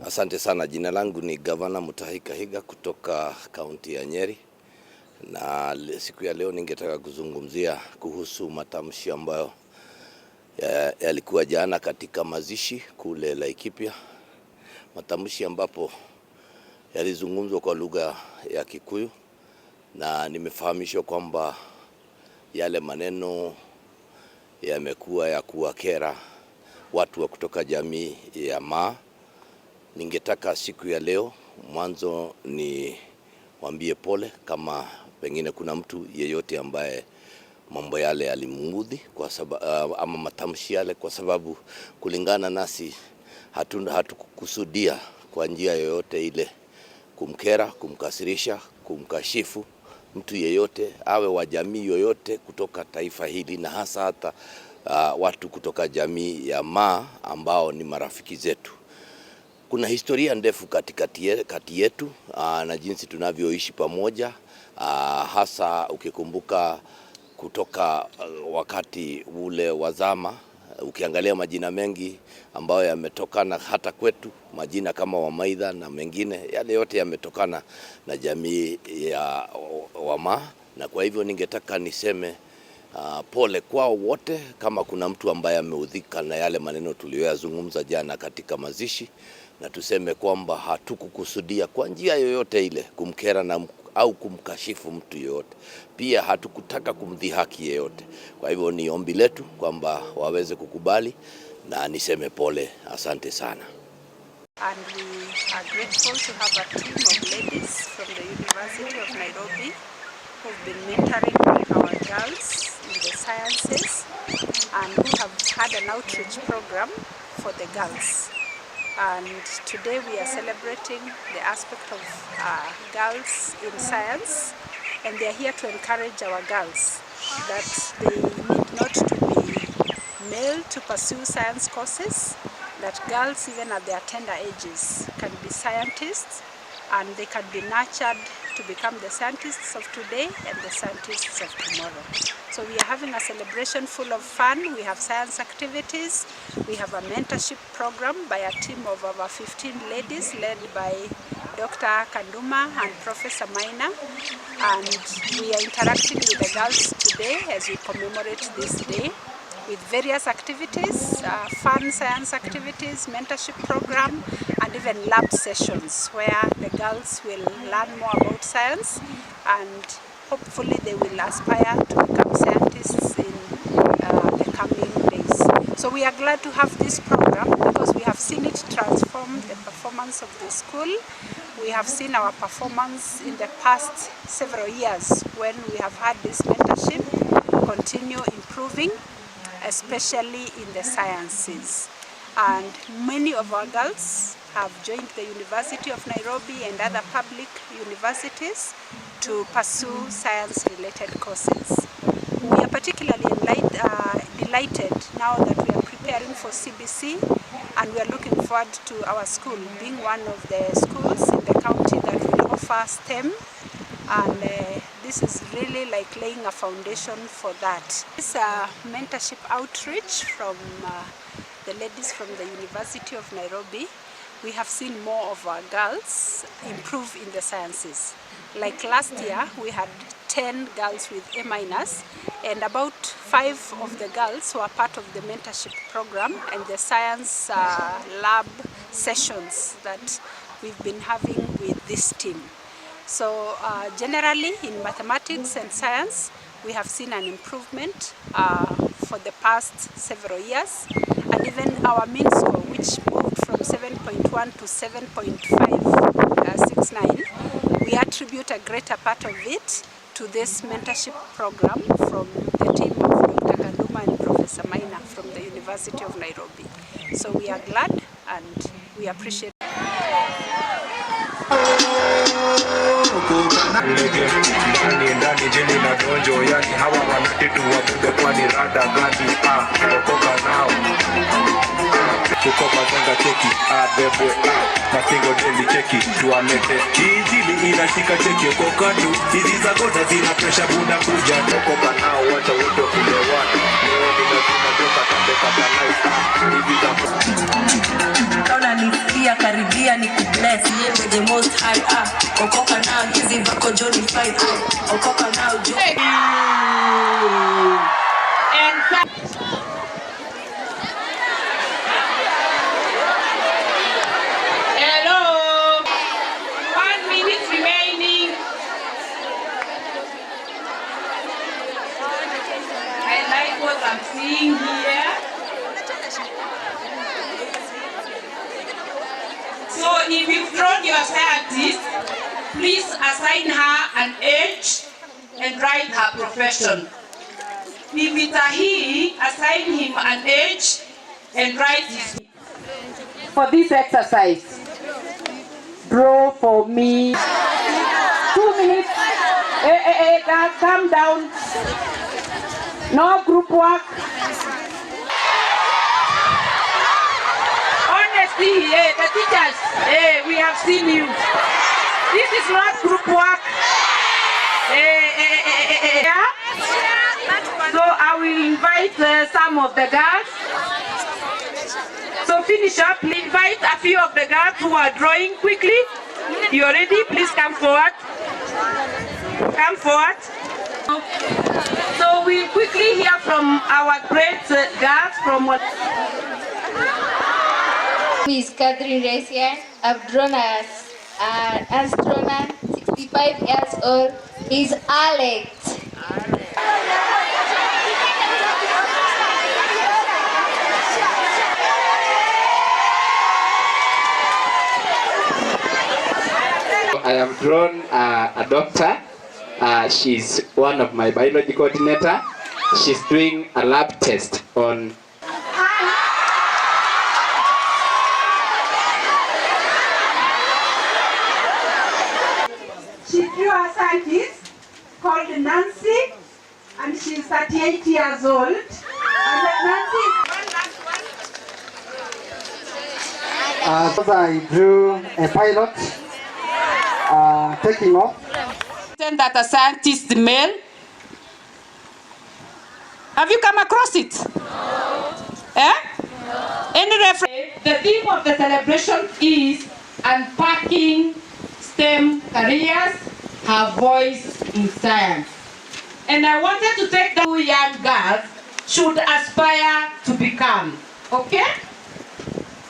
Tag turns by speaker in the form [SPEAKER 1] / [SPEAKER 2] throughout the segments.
[SPEAKER 1] Asante sana. Jina langu ni Gavana Mutahi Kahiga kutoka kaunti ya Nyeri, na siku ya leo ningetaka kuzungumzia kuhusu matamshi ambayo yalikuwa jana katika mazishi kule Laikipia. Matamshi ambapo yalizungumzwa kwa lugha ya Kikuyu, na nimefahamishwa kwamba yale maneno yamekuwa ya kuwakera watu wa kutoka jamii ya Maa. Ningetaka siku ya leo mwanzo ni waambie pole kama pengine kuna mtu yeyote ambaye mambo yale yalimuudhi kwa sababu ama matamshi yale, kwa sababu kulingana nasi hatukukusudia kwa njia yoyote ile kumkera, kumkasirisha, kumkashifu mtu yeyote, awe wa jamii yoyote kutoka taifa hili, na hata watu kutoka jamii ya Maa ambao ni marafiki zetu. Kuna historia ndefu kati yetu na jinsi tunavyoishi pamoja, hasa ukikumbuka kutoka wakati ule wa zama. Ukiangalia majina mengi ambayo yametokana hata kwetu, majina kama Wamaitha na mengine, yale yote yametokana na jamii ya Wamaa. Na kwa hivyo ningetaka niseme pole kwao wote kama kuna mtu ambaye ameudhika na yale maneno tuliyoyazungumza jana katika mazishi, na tuseme kwamba hatukukusudia kwa njia yoyote ile kumkera au kumkashifu mtu yoyote. Pia hatukutaka kumdhihaki yeyote. Kwa hivyo ni ombi letu kwamba waweze kukubali na niseme pole. Asante sana.
[SPEAKER 2] And we are grateful to have a team of ladies from the University of Nairobi who've been mentoring our girls in the sciences and who have had an outreach program for the girls. And today we are celebrating the aspect of girls in science, and they are here to encourage our girls that they need not to be male to pursue science courses, that girls even at their tender ages can be scientists, and they can be nurtured to become the scientists of today and the scientists of tomorrow. So we are having a celebration full of fun. We have science activities. We have a mentorship program by a team of over 15 ladies led by Dr. Kanduma and Professor Maina. And we are interacting with the girls today as we commemorate this day with various activities, fun science activities, mentorship program, and even lab sessions where the girls will learn more about science, and hopefully they will aspire to become scientists in the coming days. So we are glad to have this program because we have seen it transform the performance of the school. We have seen our performance in the past several years when we have had this mentorship continue improving, especially in the sciences. And many of our girls have joined the University of Nairobi and other public universities to pursue science-related courses. We are particularly delighted now that we are preparing for CBC, and we are looking forward to our school being one of the schools in the county that will offer STEM, and this is really like laying a foundation for that. This mentorship outreach from the ladies from the University of Nairobi, we have seen more of our girls improve in the sciences. Like last year, we had 10 girls with A-, and about 5 of the girls were part of the mentorship program and the science lab sessions that we've been having with this team. So generally in mathematics and science, we have seen an improvement for the past several years, and even our mean score, which moved from 7.1 to 7.569, we attribute a greater part of it to this mentorship program from the team of Dr. Kanduma and Professor Maina from the University of Nairobi. So we are glad and we appreciate.
[SPEAKER 3] Ndani jeni na donjo, yani hawa wanatitu wabude kwa ni rada gani okoka nao. Tuko mazanga cheki, bebwe, masingo deli cheki, tuamete. Injili inashika cheki, kokatu, hizi za goda zina pressure buda kuja. Tokoka nao, wacha wote kule watu. Leo ninazima joka tambe kata nice. Hizi za
[SPEAKER 4] Kauna nisikia karibia ni kubless. Yeye with the most high up. Okoka nao, hizi vako Johnny fight up. Okoka nao, Johnny.
[SPEAKER 2] I'm seeing here. So if you've drawn your scientist, please assign her an age and write her profession. He assign him an age and write his. For this exercise, draw for me 2 minutes. Guys, calm down. No group work. Honestly, the teachers, we have seen you. This is not group work. So I will invite some of the girls. So finish up. Please invite a few of the girls who are drawing quickly. You ready? Please come forward. Come forward. So we'll quickly hear from our great girls from what.
[SPEAKER 5] Who is Catherine Resian. I've drawn as an astronaut, 65 years old. He's Alex.
[SPEAKER 6] I have drawn a doctor. She's one of my biology coordinator. She's doing a lab test on.
[SPEAKER 2] She drew a scientist called Nancy, and she's 38 years old. And Nancy
[SPEAKER 7] I drew a pilot taking off.
[SPEAKER 2] that a scientist male. Have you come across it? No. No. Any reference? The theme of the celebration is unpacking STEM careers, her voice in science. And I wanted to take the young girls should aspire to become. Okay?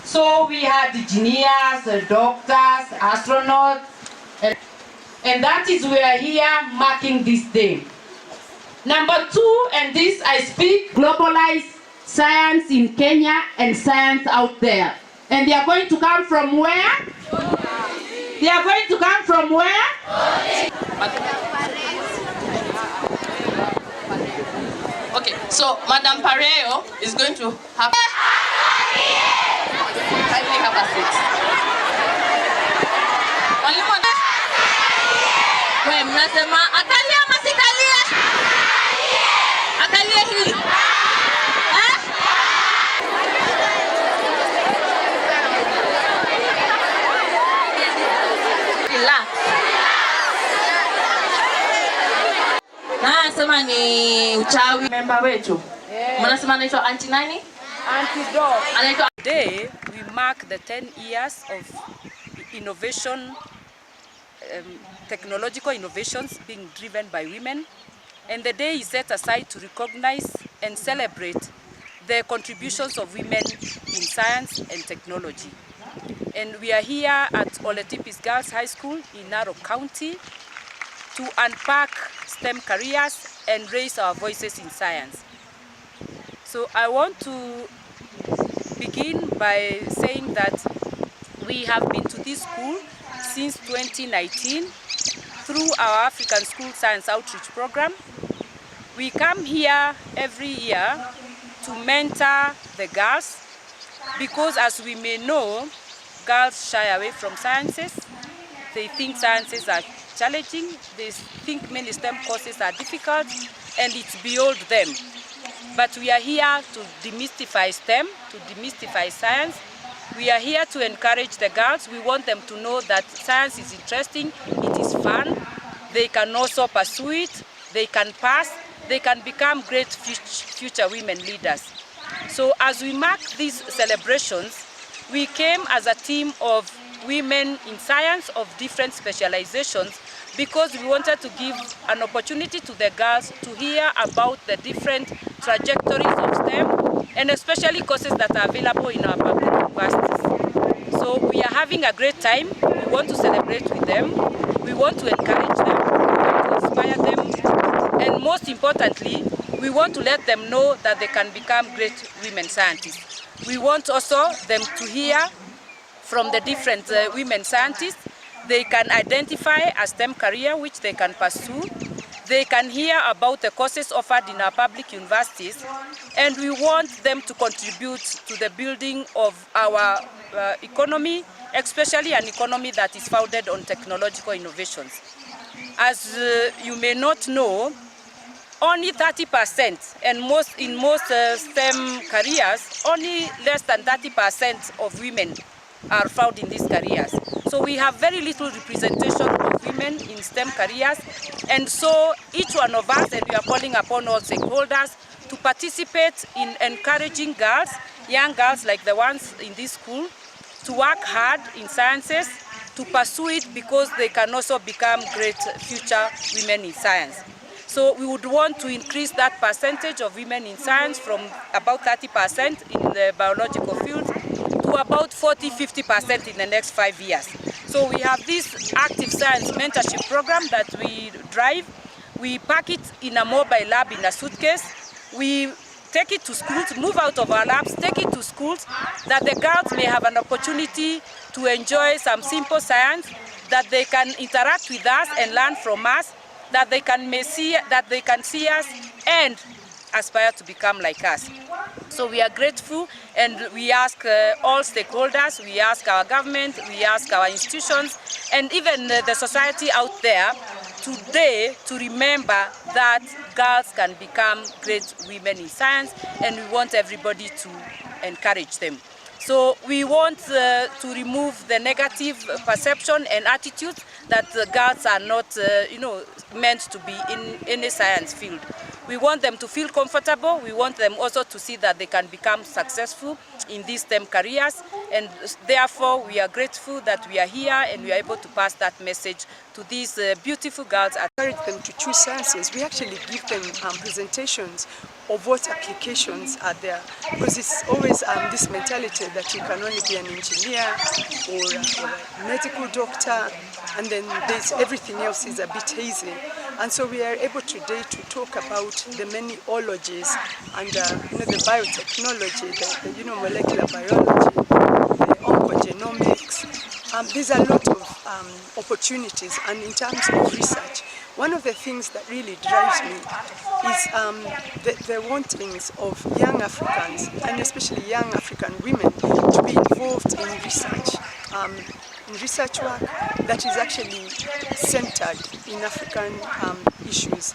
[SPEAKER 2] So we had engineers, doctors, astronauts, and that is we are here marking this day. Number 2, and this I speak, globalize science in Kenya and science out there. And they are going to come from where? They are going to come from where?
[SPEAKER 8] Okay, so Madam Pareo is going to have. Kindly have a seat. Only one. Wewe mnasema akalia masikalia. Akalia hili. Sema ni uchawi member wetu. Mnasema anaitwa Auntie nani?
[SPEAKER 2] Auntie Dog.
[SPEAKER 8] Anaitwa.
[SPEAKER 2] Today we mark the 10 years of innovation, technological innovations being driven by women, and the day is set aside to recognize and celebrate the contributions of women in science and technology. And we are here at Oletipis Girls High School in Narok County to unpack STEM careers and raise our voices in science. So I want to begin by saying that we have been to this school since 2019 through our African School Science Outreach Program. We come here every year to mentor the girls because, as we may know, girls shy away from sciences. They think sciences are challenging, they think many STEM courses are difficult, and it's beyond them. but we are here to demystify STEM, to demystify science. We are here to encourage the girls. We want them to know that science is interesting, it is fun, they can also pursue it, they can pass, they can become great future women leaders. So as we mark these celebrations, we came as a team of women in science of different specializations because we wanted to give an opportunity to the girls to hear about the different trajectories of STEM and especially courses that are available in our public universities. So we are having a great time. We want to celebrate with them. We want to encourage them. We want to inspire them. And most importantly, we want to let them know that they can become great women scientists. We want also them to hear from the different women scientists. They can identify a STEM career which they can pursue. They can hear about the courses offered in our public universities, and we want them to contribute to the building of our economy, especially an economy that is founded on technological innovations. As you may not know, only 30%, and in most STEM careers, only less than 30% of women are found in these careers. So we have very little representation of women in STEM careers, and so each one of us, and we are calling upon all stakeholders to participate in encouraging girls, young girls like the ones in this school, to work hard in sciences, to pursue it because they can also become great future women in science. So we would want to increase that percentage of women in science from about 30% in the biological field to about 40–50% in the next 5 years. So we have this active science mentorship program that we drive. We pack it in a mobile lab in a suitcase. We take it to schools, move out of our labs, take it to schools, that the girls may have an opportunity to enjoy some simple science, that they can interact with us and learn from us, that they can see us and aspire to become like us. So we are grateful, and we ask all stakeholders, we ask our government, we ask our institutions, and even the society out there today to remember that girls can become great women in science, and we want everybody to encourage them. So we want to remove the negative perception and attitudes that girls are not, meant to be in any science field. We want them to feel comfortable. We want them also to see that they can become successful in these STEM careers, and therefore we are grateful that we are here and we are able to pass that message to these beautiful girls.
[SPEAKER 9] Encourage them to choose sciences. We actually give them presentations of what applications are there, because it's always this mentality that you can only be an engineer or a medical doctor, and then everything else is a bit hazy. And so we are able today to talk about the many ologies and the biotechnology, the molecular biology, the oncogenomics. There's a lot of opportunities, and in terms of research, one of the things that really drives me is the wantings of young Africans, and especially young African women, to be involved in research work that is actually centered in African issues.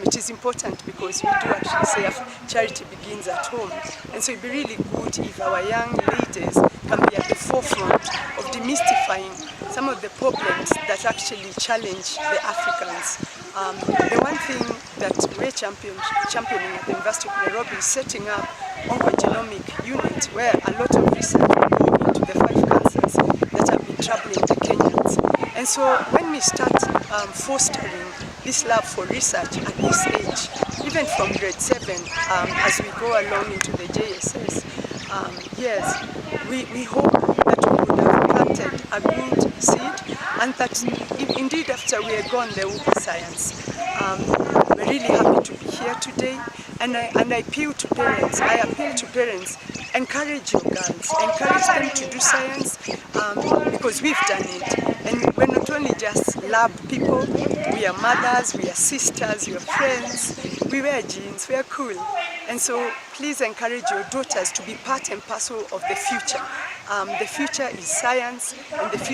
[SPEAKER 9] It is important because we do actually say charity begins at home, and so it would be really good if our young ladies can be at the forefront of demystifying some of the problems that actually challenge the Africans. The one thing that we're championing at the University of Nairobi is setting up oncogenomic unit where a lot of research will go into the 5 cancers that have been troubling the Kenyans. And so when we start fostering this love for research at this age, even from grade 7, as we go along into the JSS, yes, we hope that we would have planted a good seed, and that indeed after we are gone there will be science. We're really happy to be here today, and I appeal to parents, encourage your girls, encourage them to do science, because we've done it. And we're not only just lab people, we are mothers, we are sisters, we are friends, we wear jeans, we are cool. And so please encourage your daughters to be part and parcel of the future. The future is science, and the future